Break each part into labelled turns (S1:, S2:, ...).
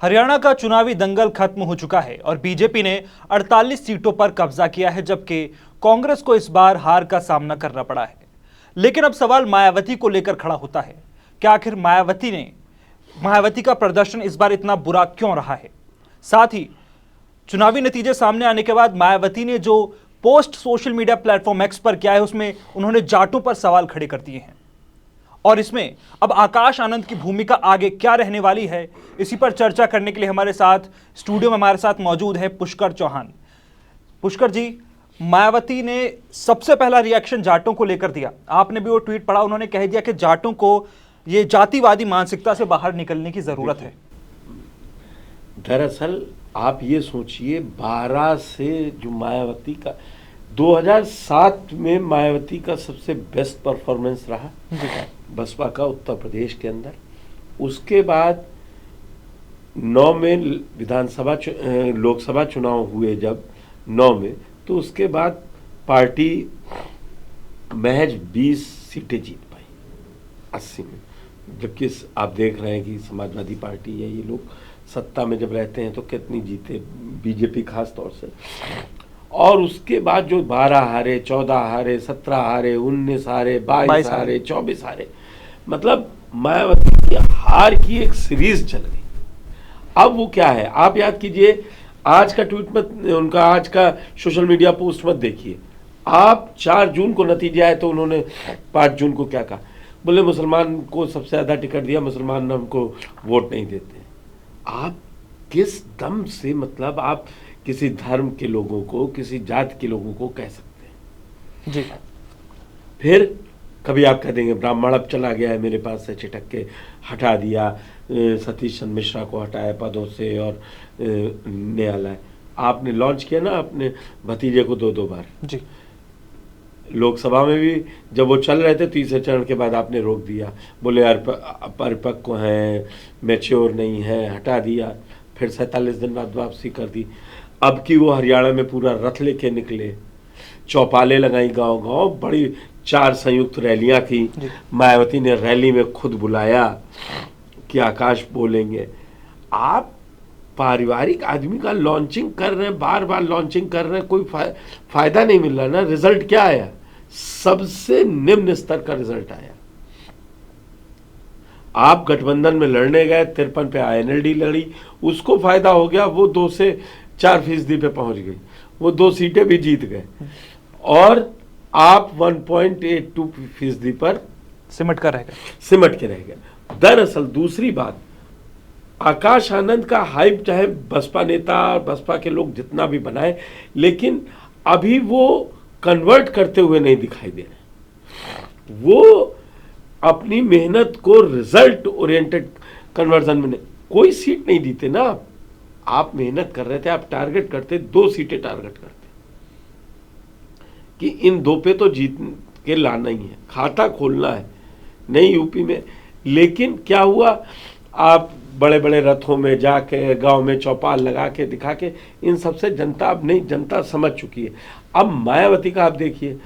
S1: हरियाणा का चुनावी दंगल खत्म हो चुका है और बीजेपी ने 48 सीटों पर कब्जा किया है, जबकि कांग्रेस को इस बार हार का सामना करना पड़ा है। लेकिन अब सवाल मायावती को लेकर खड़ा होता है। क्या आखिर मायावती का प्रदर्शन इस बार इतना बुरा क्यों रहा है? साथ ही चुनावी नतीजे सामने आने के बाद मायावती ने जो post social media platform x पर किया है, उसमें उन्होंने जाटों पर सवाल खड़े कर दिए हैं। और इसमें अब आकाश आनंद की भूमिका आगे क्या रहने वाली है, इसी पर चर्चा करने के लिए हमारे साथ स्टूडियो में हमारे साथ मौजूद है पुष्कर चौहान। पुष्कर जी, मायावती ने सबसे पहला रिएक्शन जाटों को लेकर दिया। आपने भी वो ट्वीट पढ़ा, उन्होंने कह दिया कि जाटों को ये जातिवादी मानसिकता से बाहर निकलने की जरूरत है।
S2: दरअसल आप ये सोचिए, 12 से जो मायावती का 2007 में मायावती का सबसे बेस्ट परफॉर्मेंस रहा बसपा का उत्तर प्रदेश के अंदर। उसके बाद 9 में विधानसभा लोकसभा चुनाव हुए जब 9 में, तो उसके बाद पार्टी महज 20 सीटें जीत पाई 80 में। जबकि आप देख रहे हैं कि समाजवादी पार्टी है, ये लोग सत्ता में जब रहते हैं तो कितनी जीते, बीजेपी खास तौर से। और उसके बाद जो 12 हारे, 14 हारे, 17 हारे, 19 हारे, 22 हारे, 24 हारे, मतलब मायावती की हार की एक सीरीज चल गई। अब वो क्या है, आप याद कीजिए, आज का ट्वीट मत, उनका आज का सोशल मीडिया पोस्ट मत देखिए। आप 4 जून को नतीजे आए तो उन्होंने 5 जून को क्या कहा, बोले मुसलमान को सबसे ज्यादा टिकट दिया, मुसलमान हमको वोट नहीं देते। आप किस दम से, मतलब आप किसी धर्म के लोगों को, किसी जात के लोगों को कह सकते हैं
S1: जी।
S2: फिर कभी आप कह देंगे ब्राह्मण अब चला गया है मेरे पास से, छिटक के हटा दिया, सतीश चंद्र मिश्रा को हटाया पदों से और नया लाए। आपने लॉन्च किया ना अपने भतीजे को 2-2 बार
S1: जी।
S2: लोकसभा में भी जब वो चल रहे थे, तीसरे चरण के बाद आपने रोक दिया, बोले परिपक्व हैं, मैच्योर नहीं है, हटा दिया। फिर 47 दिन बाद वापसी कर दी। अब की वो हरियाणा में पूरा रथ लेके निकले, चौपाले लगाई गांव गांव, बड़ी 4 संयुक्त रैलियां की। मायावती ने रैली में खुद बुलाया कि आकाश बोलेंगे। आप पारिवारिक आदमी का लॉन्चिंग कर रहे हैं, बार बार लॉन्चिंग कर रहे हैं, कोई फायदा नहीं मिल रहा ना। रिजल्ट क्या आया? सबसे निम्न स्तर का रिजल्ट आया। आप गठबंधन में लड़ने गए, 53 पे INLD लड़ी, उसको फायदा हो गया, वो 2 से 4% पे पहुंच गई, वो 2 सीटें भी जीत गए, और आप 1.82% पर
S1: सिमट के रह गए।
S2: दरअसल दूसरी बात, आकाश आनंद का हाइप चाहे बसपा नेता, बसपा के लोग जितना भी बनाए, लेकिन अभी वो कन्वर्ट करते हुए नहीं दिखाई दे रहे। वो अपनी मेहनत को रिजल्ट ओरिएंटेड कन्वर्जन में नहीं, कोई सीट नहीं जीते ना। आप मेहनत कर रहे थे, आप टारगेट करते, 2 सीटें टारगेट करते कि इन 2 पे तो जीत के लाना ही है, खाता खोलना है नहीं यूपी में। लेकिन क्या हुआ, आप बड़े बड़े रथों में जाके, गांव में चौपाल लगा के दिखा के, इन सबसे जनता अब नहीं, जनता समझ चुकी है। अब मायावती का आप देखिए,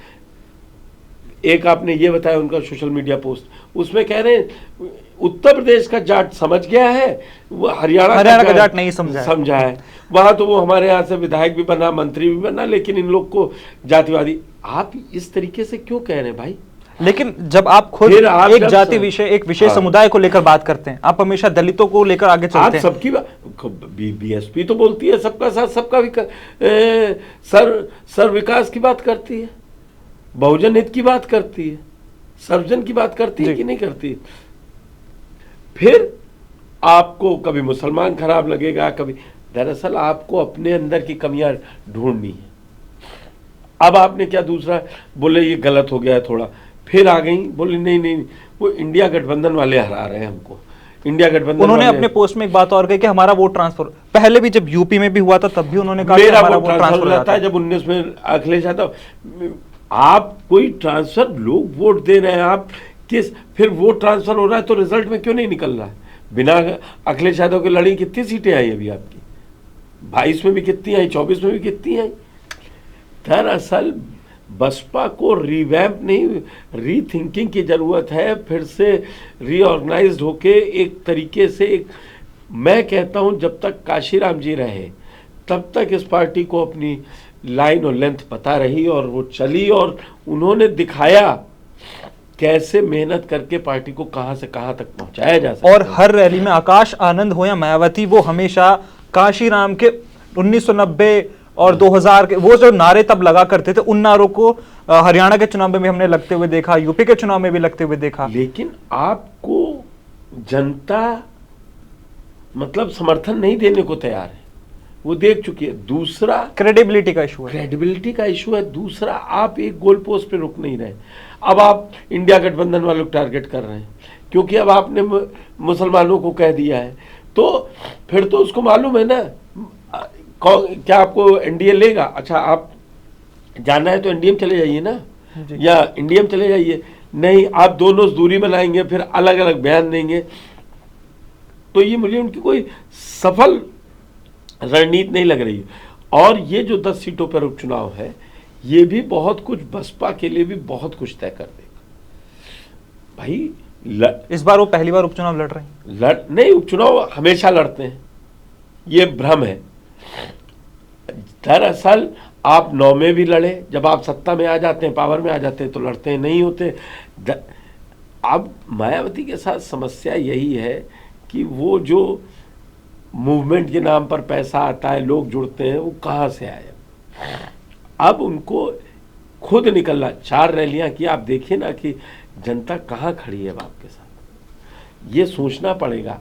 S2: एक आपने ये बताया उनका सोशल मीडिया पोस्ट, उसमें कह रहे हैं उत्तर प्रदेश का जाट समझ गया है, वो हरियाणा का जाट नहीं समझा है। वहां तो वो हमारे यहाँ से विधायक भी बना, मंत्री भी बना, लेकिन इन लोग को जातिवादी। आप इस तरीके से क्यों कह रहे हैं भाई?
S1: लेकिन जब आप खुद एक जाति विषय, एक विशेष समुदाय को लेकर बात करते हैं, आप हमेशा दलितों को लेकर आगे चलते हैं।
S2: आप सबकी BSP तो बोलती है सबका साथ सबका विकास, सर विकास की बात करती है, बहुजन हित की बात करती है, सर्वजन की बात करती है कि नहीं करती? फिर आपको कभी मुसलमान खराब लगेगा, कभी। दरअसल आपको अपने अंदर की कमियां ढूंढनी है। अब आपने क्या दूसरा बोले ये गलत हो गया है थोड़ा, फिर आ गई बोले नहीं, वो इंडिया गठबंधन वाले हरा रहे हैं हमको। इंडिया गठबंधन,
S1: उन्होंने अपने पोस्ट में एक बात और कही कि हमारा वोट ट्रांसफर, पहले भी जब यूपी में भी हुआ था तब भी उन्होंने कहा
S2: मेरा वोट ट्रांसफर हो जाता है। जब 19 में अखिलेश यादव, आप कोई ट्रांसफर, लोग वोट दे रहे हैं, आप फिर वोट ट्रांसफर हो रहा है तो रिजल्ट में क्यों नहीं निकल रहा है? बिना अखिलेश यादव के लड़ी कितनी सीटें आई अभी आपकी? 22 में भी कितनी आई, 24 में भी कितनी आई? दरअसल बसपा को रिवैम्प नहीं, रीथिंकिंग की जरूरत है। फिर से रीऑर्गेनाइज्ड होके एक तरीके से एक मैं कहता हूं जब तक काशीराम जी रहे तब तक इस पार्टी को अपनी लाइन और लेंथ पता रही और वो चली, और उन्होंने दिखाया कैसे मेहनत करके पार्टी को कहां से कहां तक पहुंचाया जा सकता है।
S1: और हर रैली में आकाश आनंद हो या मायावती, वो हमेशा काशीराम के 1990 और 2000 के वो जो नारे तब लगा करते थे, उन नारों को हरियाणा के चुनाव में भी हमने लगते हुए देखा, यूपी के चुनाव में भी लगते हुए देखा।
S2: लेकिन आपको जनता मतलब समर्थन नहीं देने को तैयार है, वो देख चुकी है। दूसरा
S1: क्रेडिबिलिटी का इशू है,
S2: क्रेडिबिलिटी का इशू है। दूसरा, आप एक गोल पोस्ट पे रुक नहीं रहे, अब आप इंडिया गठबंधन वालों को टारगेट कर रहे हैं, क्योंकि अब आपने मुसलमानों को कह दिया है, तो फिर तो उसको मालूम है ना क्या आपको एनडीए लेगा। अच्छा, आप जाना है तो एनडीए में चले जाइए ना, या इंडिया में चले जाइए। नहीं, आप दोनों दूरी बनाएंगे, फिर अलग अलग बयान देंगे, तो ये मुझे उनकी कोई सफल रणनीति नहीं लग रही है। और ये जो 10 सीटों पर उपचुनाव है, ये भी बहुत कुछ, बसपा के लिए भी बहुत कुछ तय कर देगा भाई।
S1: इस बार वो पहली बार उपचुनाव लड़ रहे हैं?
S2: नहीं, उपचुनाव हमेशा लड़ते हैं, ये भ्रम है। दरअसल आप 9 में भी लड़े, जब आप सत्ता में आ जाते हैं, पावर में आ जाते हैं तो लड़ते हैं, नहीं होते। अब मायावती के साथ समस्या यही है कि वो जो मूवमेंट के नाम पर पैसा आता है, लोग जुड़ते हैं, वो कहाँ से आया। अब उनको खुद निकलना। 4 रैलियां की, आप देखिए ना कि जनता कहाँ खड़ी है अब आपके साथ, ये सोचना पड़ेगा।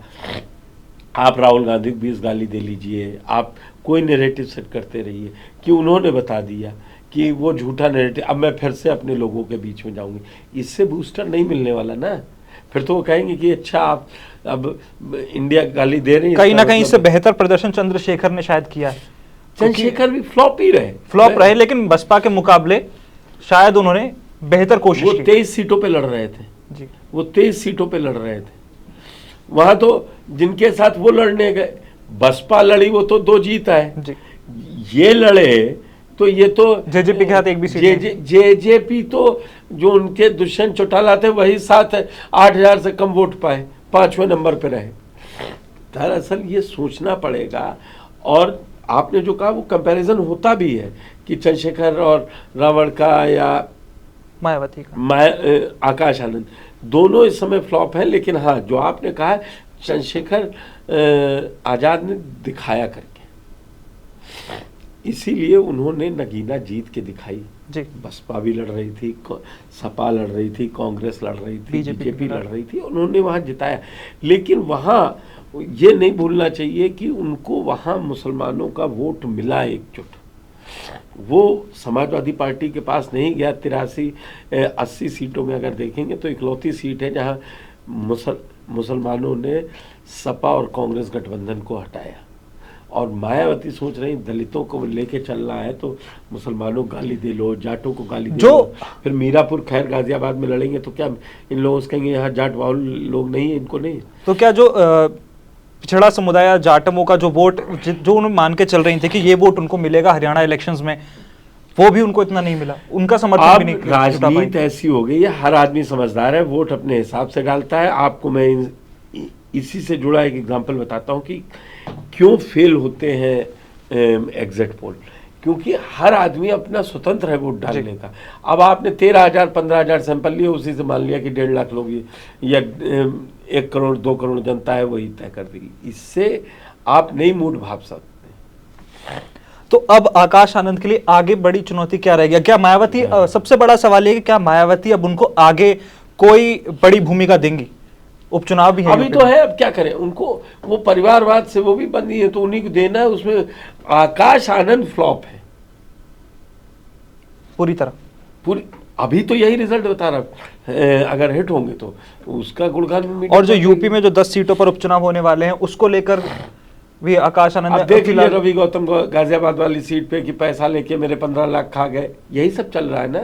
S2: आप राहुल गांधी को 20 गाली दे लीजिए, आप कोई नैरेटिव सेट करते रहिए कि उन्होंने बता दिया कि वो झूठा नैरेटिव, अब मैं फिर से अपने लोगों के बीच में जाऊंगी, इससे बूस्टर नहीं मिलने वाला ना। फिर तो वो कहेंगे कि अच्छा आप अब इंडिया गाली दे रहे हैं।
S1: कहीं ना कहीं इससे बेहतर प्रदर्शन चंद्रशेखर ने शायद किया है।
S2: चंद्रशेखर भी फ्लॉप ही रहे,
S1: लेकिन बसपा के मुकाबले शायद उन्होंने बेहतर कोशिश की।
S2: 23 सीटों पे लड़ रहे थे
S1: जी,
S2: वो 23 सीटों पे लड़ रहे थे। वहां तो जिनके साथ वो लड़ने गए, बसपा लड़ी, वो तो 2 जीता है जी। ये लड़े तो ये तो
S1: जेजेपी के साथ एक भी सीट,
S2: जेजेपी तो जो उनके दुष्यंत चौटाला थे वही 7-8 से कम वोट पाए, 5वें नंबर पे रहे। दरअसल ये सोचना पड़ेगा। और आपने जो कहा वो कंपैरिजन होता भी है कि चंद्रशेखर और रावण का या
S1: मायावती का,
S2: आकाश आनंद, दोनों इस समय फ्लॉप है। लेकिन हाँ, जो आपने कहा चंद्रशेखर आजाद ने दिखाया करके, इसीलिए उन्होंने नगीना जीत के दिखाई जी। बसपा भी लड़ रही थी, सपा लड़ रही थी, कांग्रेस लड़ रही थी, बीजेपी लड़ रही थी, उन्होंने वहां जिताया। लेकिन वहां ये नहीं भूलना चाहिए कि उनको वहां मुसलमानों का वोट मिला एकजुट। वो समाजवादी पार्टी के पास नहीं गया। 83-80 सीटों में अगर देखेंगे तो इकलौती सीट है जहां मुसलमानों ने सपा और कांग्रेस गठबंधन को हटाया। और मायावती सोच रही दलितों को लेके चलना है तो मुसलमानों को गाली दे लो, जाटों को गाली दे लो, फिर मीरापुर खैर गाजियाबाद में लड़ेंगे तो क्या इन लोगों से कहेंगे यहाँ जाट बाहुल लोग नहीं है, इनको नहीं।
S1: तो क्या जो पिछड़ा समुदाय जाटमों का जो वोट, जो उन्होंने मान के चल रही थी कि ये वोट उनको मिलेगा हरियाणा इलेक्शंस में, वो भी उनको इतना नहीं मिला, उनका समर्थन भी नहीं।
S2: राजनीति ऐसी हो गई है, हर आदमी समझदार है, वोट अपने हिसाब से डालता है। आपको मैं इसी से जुड़ा एक एग्जांपल बताता हूं कि क्यों फेल होते हैं एग्जिट पोल। क्योंकि हर आदमी अपना स्वतंत्र है वोट डालने का। अब आपने 13,000-15,000 सैंपल लिए, उसी से मान लिया कि 1.5 लाख लोग या 1 करोड़ 2 करोड़ जनता है वही तय कर देगी। इससे आप नई मूड भाप सकते हैं।
S1: तो अब आकाश आनंद के लिए आगे बड़ी चुनौती क्या रहेगी? क्या मायावती, सबसे बड़ा सवाल ये कि क्या मायावती अब उनको आगे कोई बड़ी भूमिका देंगी? उपचुनाव भी है
S2: अभी तो है, अब क्या करें, उनको वो परिवारवाद से वो भी बंदी है तो उन्हीं को देना है। उसमें आकाश आनंद फ्लॉप है
S1: पूरी तरह,
S2: पूरी। अभी तो यही रिजल्ट बता रहा, अगर हिट होंगे तो उसका गुणगान।
S1: और जो यूपी में जो 10 सीटों पर उपचुनाव होने वाले हैं उसको लेकर भी आकाश आनंद
S2: देख लीजिए, रवि गौतम गाजियाबाद वाली सीट पे कि पैसा लेके मेरे 15 लाख खा गए, यही सब चल रहा है ना।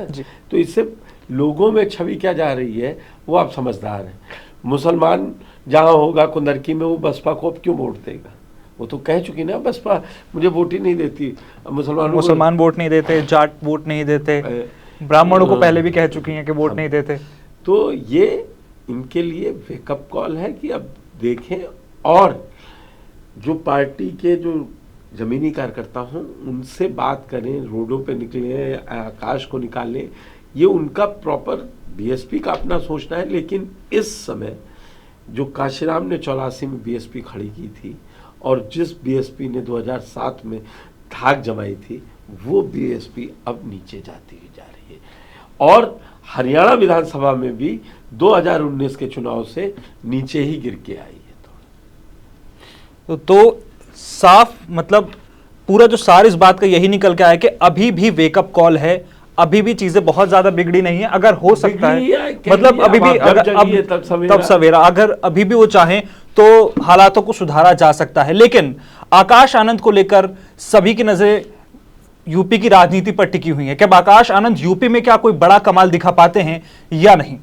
S2: तो इससे लोगों में छवि क्या जा रही है वो आप समझदार हैं। मुसलमान जहां होगा कुंदरकी में, वो बसपा को अब क्यों वोट देगा? वो तो कह चुकी ना बसपा मुझे वोट ही नहीं देती।
S1: मुसलमान वोट नहीं देते, जाट वोट नहीं देते, ब्राह्मणों को पहले भी कह चुकी हैं कि वोट नहीं देते।
S2: तो ये इनके लिए वेकअप कॉल है कि अब देखें। और जो पार्टी के जो जमीनी कार्यकर्ता हों उनसे बात करें, रोडों पे निकले, आकाश को निकालें, ये उनका प्रॉपर बीएसपी का अपना सोचना है। लेकिन इस समय जो काशीराम ने 84 में बीएसपी खड़ी की थी और जिस बीएसपी ने 2007 में धाक जमाई थी, वो बीएसपी अब नीचे जाती हुई जा रही है और हरियाणा विधानसभा में भी 2019 के चुनाव से नीचे ही गिर के आई है।
S1: तो साफ मतलब पूरा जो सार इस बात का यही निकल के आया कि अभी भी वेकअप कॉल है, अभी भी चीजें बहुत ज्यादा बिगड़ी नहीं है। अगर हो सकता है मतलब अभी भी तब सवेरा, अगर अभी भी वो चाहें तो हालातों को सुधारा जा सकता है। लेकिन आकाश आनंद को लेकर सभी की नजरें यूपी की राजनीति पर टिकी हुई है। क्या आकाश आनंद यूपी में क्या कोई बड़ा कमाल दिखा पाते हैं या नहीं?